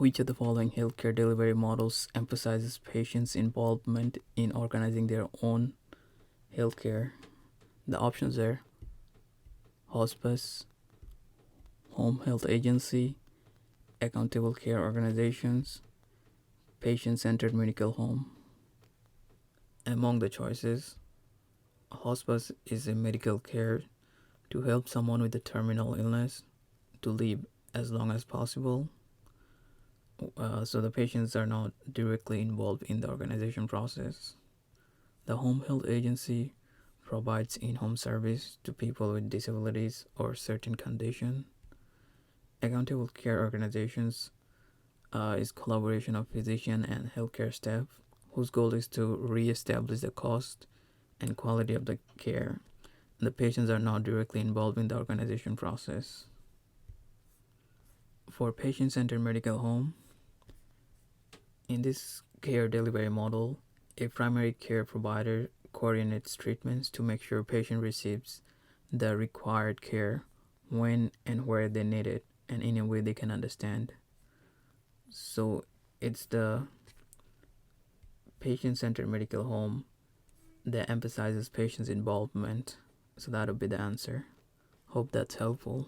Which of the following healthcare delivery models emphasizes patients' involvement in organizing their own healthcare? The options are hospice, home health agency, accountable care organizations, patient-centered medical home. Among the choices, hospice is a medical care to help someone with a terminal illness to live as long as possible. So the patients are not directly involved in the organization process. The home health agency provides in-home service to people with disabilities or certain condition. Accountable care organizations is collaboration of physician and healthcare staff whose goal is to re-establish the cost and quality of the care. The patients are not directly involved in the organization process. For patient-centered medical home, in this care delivery model, a primary care provider coordinates treatments to make sure patient receives the required care when and where they need it and in a way they can understand. So it's the patient-centered medical home that emphasizes patient's involvement. So that would be the answer. Hope that's helpful.